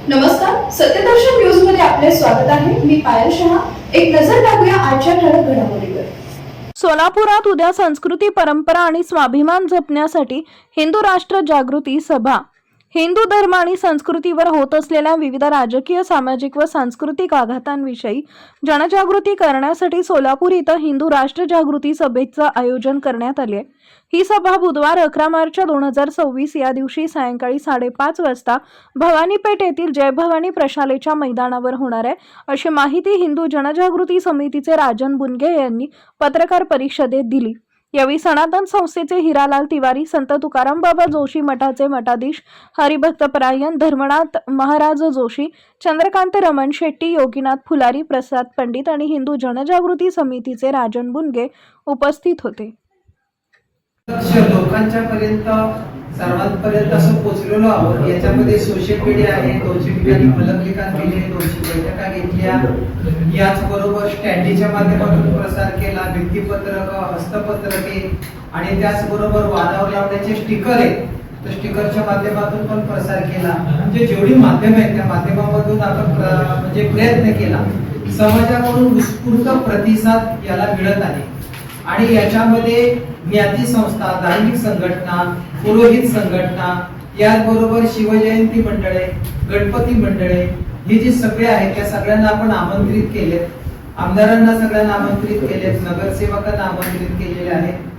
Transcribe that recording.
नमस्कार, सत्यदर्शन न्यूज मध्ये आपले स्वागत आहे. मी पायल शहा. एक नजर टाकूया आजच्या ठळक घडामोडीवर. सोलापुरात उद्या संस्कृती, परंपरा आणि स्वाभिमान जपण्यासाठी हिंदू राष्ट्र जागृती सभा. हिंदू धर्म आणि संस्कृतीवर होत असलेल्या विविध राजकीय, सामाजिक व सांस्कृतिक आघातांविषयी जनजागृती करण्यासाठी सोलापूर इथं हिंदू राष्ट्र जागृती सभेचं आयोजन करण्यात आले. ही सभा बुधवार 11 मार्च 2026 या दिवशी सायंकाळी 5:30 वाजता भवानीपेठ येथील जय भवानी प्रशालेच्या मैदानावर होणार आहे, अशी माहिती हिंदू जनजागृती समितीचे राजन बुनगे यांनी पत्रकार परिषदेत दिली. यावेळी सनातन संस्थेचे हिरालाल तिवारी, संत तुकाराम बाबा जोशी मठाचे मठाधीश हरिभक्तपरायण धर्मनाथ महाराज जोशी, चंद्रकांत रमण शेट्टी, योगीनाथ फुलारी, प्रसाद पंडित आणि हिंदू जनजागृती समितीचे राजन बुनगे उपस्थित होते. लोकांच्या पर्यंत सर्वांपर्यंत असं पोहोचलेलो आहोत. याच्यामध्ये सोशल मीडिया आहे, 200 ठिकाणी फलकलिखाण केले, 200 बैठका घेतल्या, याचबरोबर स्टँडीच्या माध्यमातून प्रसार केला, भित्तीपत्रक, हस्तपत्रके आणि त्याचबरोबर वादावर लावण्याचे स्टिकर आहेत, तर स्टिकरच्या माध्यमातून पण प्रसार केला. म्हणजे जेवढी माध्यम आहेत त्या माध्यमामधून आपण म्हणजे प्रयत्न केला. समाजाकडून उत्स्फूर्त प्रतिसाद याला मिळत आहे आणि याच्यामध्ये ज्ञाती संस्था, धार्मिक संघटना, पुरोहित संघटना, याचबरोबर शिवजयंती मंडळे, गणपती मंडळे, हे जे सगळे आहेत त्या सगळ्यांना आपण आमंत्रित केलेत. आमदारांना सगळ्यांना आमंत्रित केलेत, नगरसेवकांना आमंत्रित केलेले आहेत